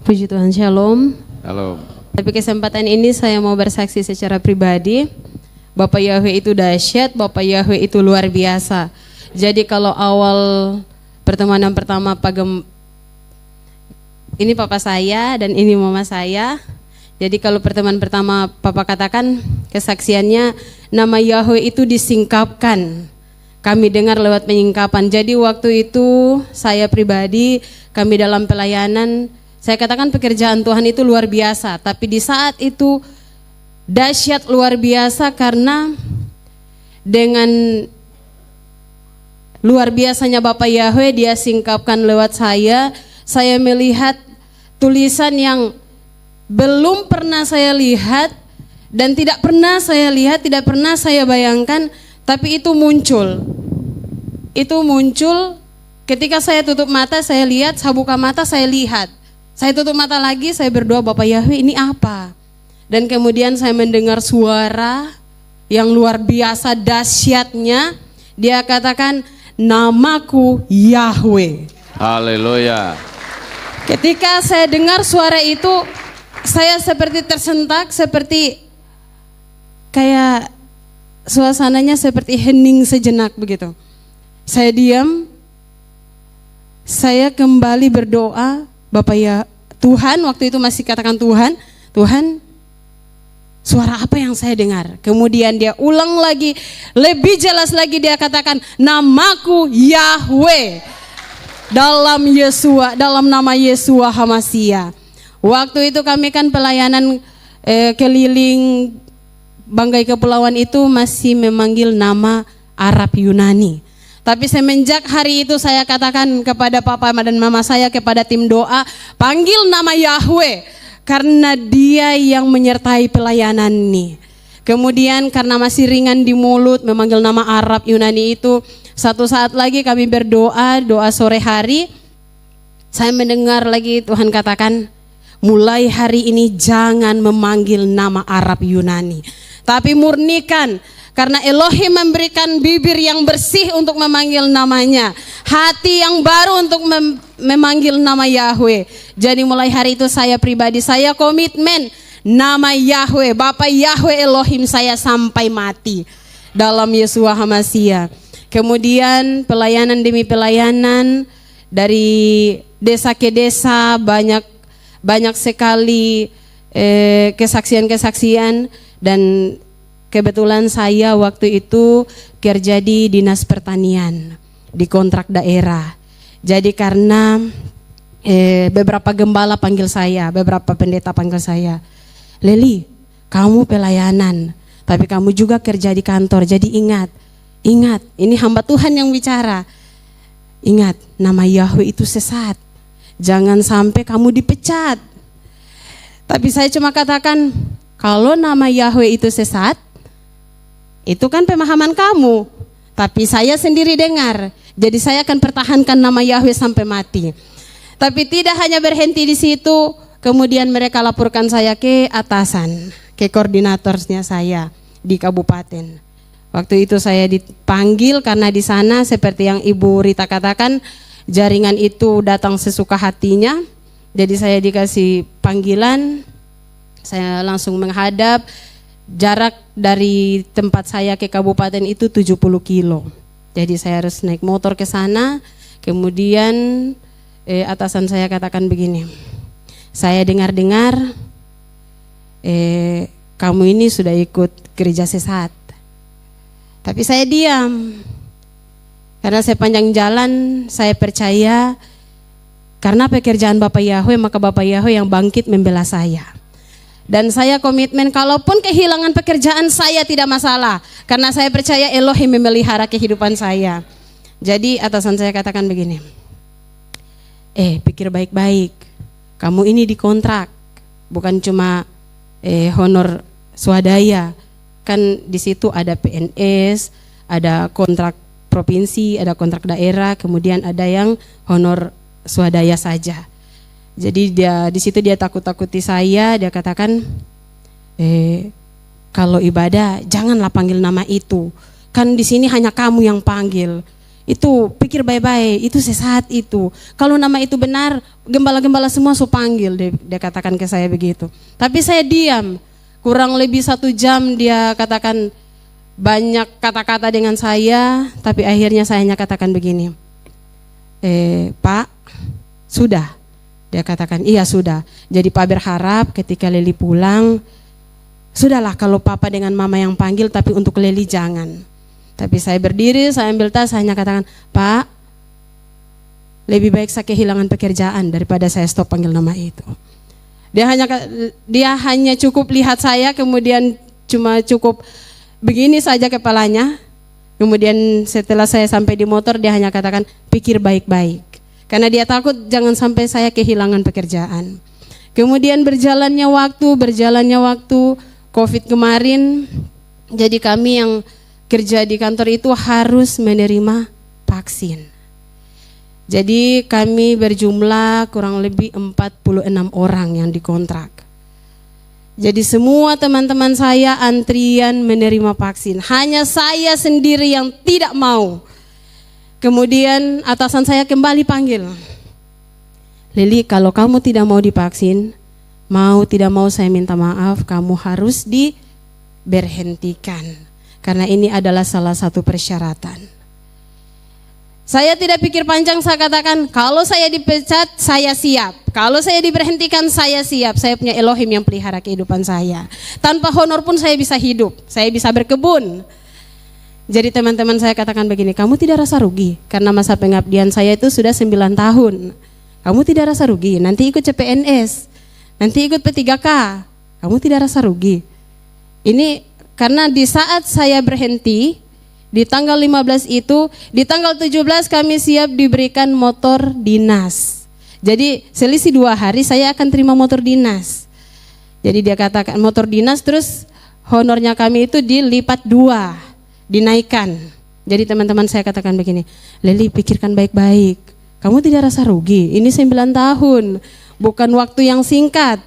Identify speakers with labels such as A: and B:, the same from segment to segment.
A: Puji Tuhan, Shalom.
B: Halo.
A: Tapi kesempatan ini saya mau bersaksi secara pribadi. Bapak Yahweh itu dahsyat, Bapak Yahweh itu luar biasa. Jadi kalau awal pertemanan pertama ini papa saya dan ini mama saya. Jadi kalau pertemuan pertama papa katakan kesaksiannya nama Yahweh itu disingkapkan. Kami dengar lewat penyingkapan. Jadi waktu itu saya pribadi, kami dalam pelayanan, saya katakan pekerjaan Tuhan itu luar biasa. Tapi di saat itu dahsyat luar biasa karena dengan luar biasanya Bapak Yahweh dia singkapkan lewat saya melihat tulisan yang belum pernah saya lihat dan tidak pernah saya lihat, tidak pernah saya bayangkan, tapi itu muncul. Itu muncul ketika saya tutup mata, saya lihat, saya buka mata, saya lihat. Saya tutup mata lagi, saya berdoa, Bapak Yahweh ini apa? Dan kemudian saya mendengar suara yang luar biasa dahsyatnya. Dia katakan, namaku Yahweh.
B: Haleluya.
A: Ketika saya dengar suara itu, saya seperti tersentak, seperti kayak suasananya seperti hening sejenak begitu. Saya diam, saya kembali berdoa, Bapak ya Tuhan, waktu itu masih katakan Tuhan, suara apa yang saya dengar? Kemudian dia ulang lagi, lebih jelas lagi dia katakan, namaku Yahweh. Dalam nama Yesua Hamasia. Waktu itu kami kan pelayanan keliling Banggai Kepulauan itu masih memanggil nama Arab Yunani. Tapi semenjak hari itu saya katakan kepada papa dan mama saya, kepada tim doa, panggil nama Yahweh. Karena dia yang menyertai pelayanan ini. Kemudian karena masih ringan di mulut memanggil nama Arab Yunani itu, satu saat lagi kami berdoa, doa sore hari. Saya mendengar lagi Tuhan katakan, mulai hari ini jangan memanggil nama Arab Yunani, tapi murnikan, karena Elohim memberikan bibir yang bersih untuk memanggil namanya, hati yang baru untuk memanggil nama Yahweh. Jadi mulai hari itu saya pribadi, saya komitmen nama Yahweh, Bapak Yahweh Elohim saya sampai mati dalam Yesua Hamasia. Kemudian pelayanan demi pelayanan, dari desa ke desa banyak sekali kesaksian-kesaksian. Dan kebetulan saya waktu itu kerja di dinas pertanian, di kontrak daerah. Jadi karena beberapa gembala panggil saya, beberapa pendeta panggil saya, Leli, kamu pelayanan, tapi kamu juga kerja di kantor, jadi ingat, ini hamba Tuhan yang bicara. Ingat, nama Yahweh itu sesat, jangan sampai kamu dipecat. Tapi saya cuma katakan, kalau nama Yahweh itu sesat, itu kan pemahaman kamu. Tapi saya sendiri dengar, jadi saya akan pertahankan nama Yahweh sampai mati. Tapi tidak hanya berhenti di situ, kemudian mereka laporkan saya ke atasan, ke koordinatornya saya di kabupaten. Waktu itu saya dipanggil karena di sana seperti yang Ibu Rita katakan, jaringan itu datang sesuka hatinya. Jadi saya dikasih panggilan, saya langsung menghadap. Jarak dari tempat saya ke kabupaten itu 70 kilo. Jadi saya harus naik motor ke sana. Kemudian atasan saya katakan begini, saya dengar-dengar kamu ini sudah ikut gereja sesat. Tapi saya diam, karena sepanjang jalan saya percaya karena pekerjaan Bapak Yahweh, maka Bapak Yahweh yang bangkit membela saya. Dan saya komitmen, kalaupun kehilangan pekerjaan saya tidak masalah, karena saya percaya Elohim memelihara kehidupan saya. Jadi atasan saya katakan begini, pikir baik-baik, kamu ini dikontrak, bukan cuma honor swadaya. Kan di situ ada PNS, ada kontrak provinsi, ada kontrak daerah, kemudian ada yang honor swadaya saja. Jadi di situ dia takut-takuti saya, dia katakan, kalau ibadah janganlah panggil nama itu. Kan di sini hanya kamu yang panggil. Itu pikir baik-baik, itu sesat itu. Kalau nama itu benar, gembala-gembala semua so panggil, dia katakan ke saya begitu. Tapi saya diam, kurang lebih 1 jam dia katakan banyak kata-kata dengan saya, tapi akhirnya saya hanya katakan begini, Pak, sudah. Dia katakan, iya sudah. Jadi Pak berharap ketika Leli pulang, sudahlah kalau Papa dengan Mama yang panggil, tapi untuk Leli jangan. Tapi saya berdiri, saya ambil tas, saya hanya katakan, Pak, lebih baik saya kehilangan pekerjaan daripada saya stop panggil nama itu. Dia hanya cukup lihat saya, kemudian cuma cukup begini saja kepalanya. Kemudian setelah saya sampai di motor, dia hanya katakan, pikir baik-baik. Karena dia takut jangan sampai saya kehilangan pekerjaan. Kemudian berjalannya waktu, COVID kemarin, jadi kami yang kerja di kantor itu harus menerima vaksin. Jadi kami berjumlah kurang lebih 46 orang yang dikontrak. Jadi semua teman-teman saya antrian menerima vaksin. Hanya saya sendiri yang tidak mau. Kemudian atasan saya kembali panggil. Leli, kalau kamu tidak mau divaksin, mau tidak mau saya minta maaf, kamu harus diberhentikan. Karena ini adalah salah satu persyaratan. Saya tidak pikir panjang, saya katakan, kalau saya dipecat, saya siap. Kalau saya diberhentikan, saya siap. Saya punya Elohim yang pelihara kehidupan saya. Tanpa honor pun saya bisa hidup, saya bisa berkebun. Jadi teman-teman saya katakan begini, kamu tidak rasa rugi? Karena masa pengabdian saya itu sudah 9 tahun. Kamu tidak rasa rugi? Nanti ikut CPNS. Nanti ikut P3K, kamu tidak rasa rugi? Ini karena di saat saya berhenti, di tanggal 15 itu, di tanggal 17 kami siap diberikan motor dinas. Jadi selisih 2 hari saya akan terima motor dinas. Jadi dia katakan motor dinas, terus honornya kami itu dilipat 2, dinaikkan. Jadi teman-teman saya katakan begini, Leli pikirkan baik-baik, kamu tidak rasa rugi? Ini 9 tahun. Bukan waktu yang singkat.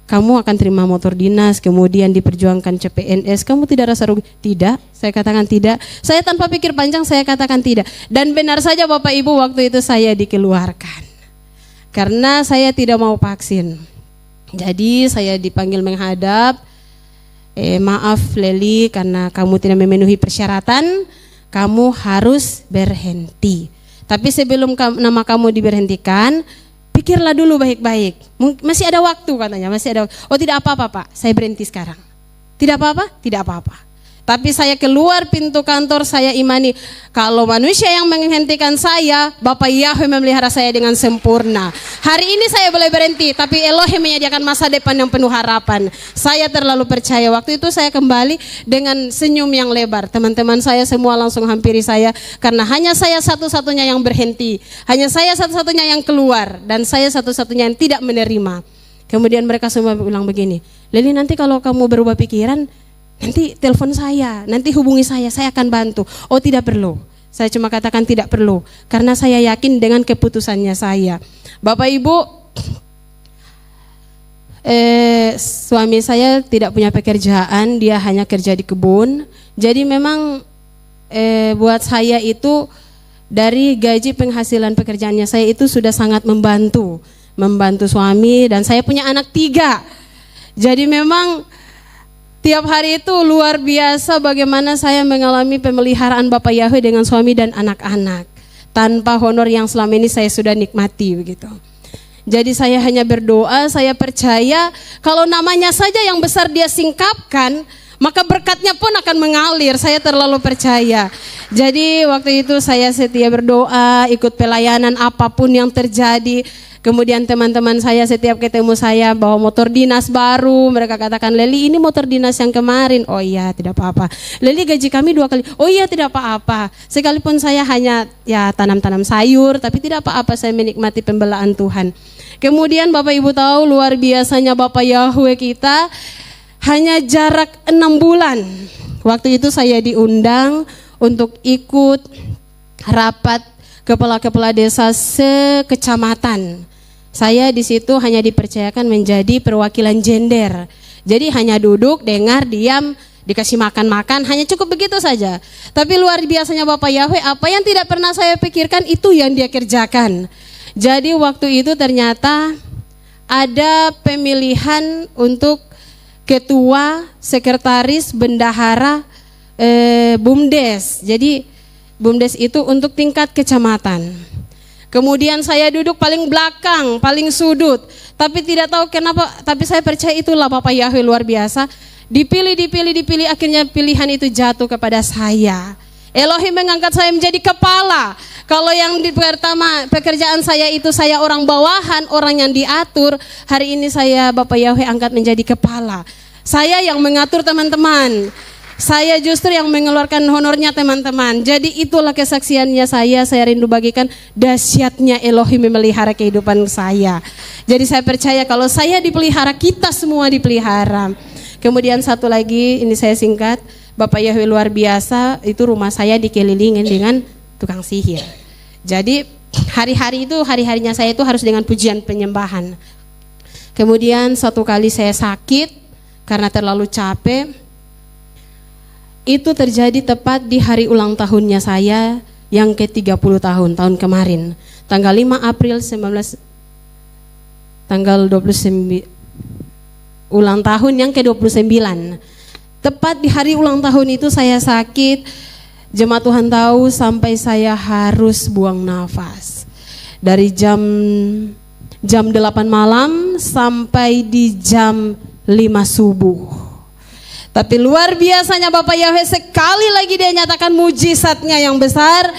A: Kamu akan terima motor dinas, kemudian diperjuangkan CPNS, kamu tidak rasa rugi? Tidak, saya katakan tidak. Saya tanpa pikir panjang saya katakan tidak. Dan benar saja Bapak Ibu, waktu itu saya dikeluarkan. Karena saya tidak mau vaksin. Jadi saya dipanggil menghadap, maaf Leli, karena kamu tidak memenuhi persyaratan, kamu harus berhenti. Tapi sebelum nama kamu diberhentikan, pikirlah dulu baik-baik. Masih ada waktu katanya, masih ada. Oh tidak apa-apa Pak, saya berhenti sekarang. Tidak apa-apa? Tidak apa-apa. Tapi saya keluar pintu kantor, saya imani kalau manusia yang menghentikan saya, Bapak Yahweh memelihara saya dengan sempurna. Hari ini saya boleh berhenti, tapi Elohim menyediakan masa depan yang penuh harapan. Saya terlalu percaya. Waktu itu saya kembali dengan senyum yang lebar. Teman-teman saya semua langsung hampiri saya, karena hanya saya satu-satunya yang berhenti. Hanya saya satu-satunya yang keluar, dan saya satu-satunya yang tidak menerima. Kemudian mereka semua bilang begini, Leli nanti kalau kamu berubah pikiran, nanti telepon saya, nanti hubungi saya akan bantu. Oh tidak perlu, saya cuma katakan tidak perlu, karena saya yakin dengan keputusannya saya. Bapak Ibu, suami saya tidak punya pekerjaan, dia hanya kerja di kebun. Jadi memang buat saya itu dari gaji penghasilan pekerjaannya saya itu sudah sangat membantu suami, dan saya punya anak 3. Jadi memang tiap hari itu luar biasa bagaimana saya mengalami pemeliharaan Bapak Yahweh dengan suami dan anak-anak. Tanpa honor yang selama ini saya sudah nikmati begitu. Jadi saya hanya berdoa, saya percaya kalau namanya saja yang besar dia singkapkan, maka berkatnya pun akan mengalir. Saya terlalu percaya. Jadi waktu itu saya setia berdoa, ikut pelayanan apapun yang terjadi. Kemudian teman-teman saya setiap ketemu saya bawa motor dinas baru, mereka katakan, Leli ini motor dinas yang kemarin. Oh iya tidak apa-apa. Leli gaji kami 2 kali. Oh iya tidak apa-apa. Sekalipun saya hanya tanam-tanam sayur, tapi tidak apa-apa, saya menikmati pembelaan Tuhan. Kemudian Bapak Ibu tahu luar biasanya Bapak Yahweh kita, hanya jarak 6 bulan. Waktu itu saya diundang untuk ikut rapat kepala-kepala desa sekecamatan. Saya di situ hanya dipercayakan menjadi perwakilan gender. Jadi hanya duduk, dengar, diam, dikasih makan-makan, hanya cukup begitu saja. Tapi luar biasanya Bapak Yahweh, apa yang tidak pernah saya pikirkan itu yang dia kerjakan. Jadi waktu itu ternyata ada pemilihan untuk ketua, sekretaris, bendahara, BUMDes. Jadi BUMDes itu untuk tingkat kecamatan. Kemudian saya duduk paling belakang, paling sudut. Tapi tidak tahu kenapa, tapi saya percaya itulah Bapak Yahweh luar biasa. Dipilih, akhirnya pilihan itu jatuh kepada saya. Elohim mengangkat saya menjadi kepala. Kalau yang di pertama pekerjaan saya itu saya orang bawahan, orang yang diatur. Hari ini saya Bapak Yahweh angkat menjadi kepala. Saya yang mengatur teman-teman. Saya justru yang mengeluarkan honornya teman-teman. Jadi itulah kesaksiannya saya rindu bagikan dahsyatnya Elohim memelihara kehidupan saya. Jadi saya percaya kalau saya dipelihara, kita semua dipelihara. Kemudian satu lagi, ini saya singkat, Bapak Yahweh luar biasa, itu rumah saya dikelilingin dengan tukang sihir. Jadi hari-harinya saya itu harus dengan pujian penyembahan. Kemudian satu kali saya sakit karena terlalu capek. Itu terjadi tepat di hari ulang tahunnya saya yang ke-30 tahun kemarin. Tanggal 5 April 29 ulang tahun yang ke-29. Tepat di hari ulang tahun itu saya sakit. Jemaat Tuhan tahu sampai saya harus buang nafas. Dari jam 8 malam sampai di jam 5 subuh. Tapi luar biasanya Bapak Yahweh sekali lagi dia nyatakan mujizatnya yang besar.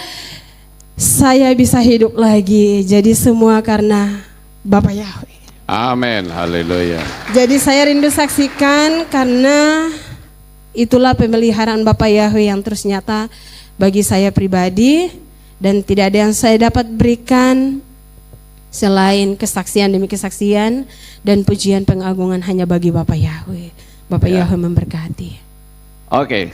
A: Saya bisa hidup lagi. Jadi semua karena Bapak Yahweh.
B: Amin, haleluya.
A: Jadi saya rindu saksikan karena itulah pemeliharaan Bapak Yahweh yang terus nyata bagi saya pribadi. Dan tidak ada yang saya dapat berikan selain kesaksian demi kesaksian dan pujian pengagungan hanya bagi Bapak Yahweh. Bapak Yahweh memberkati.
B: Oke.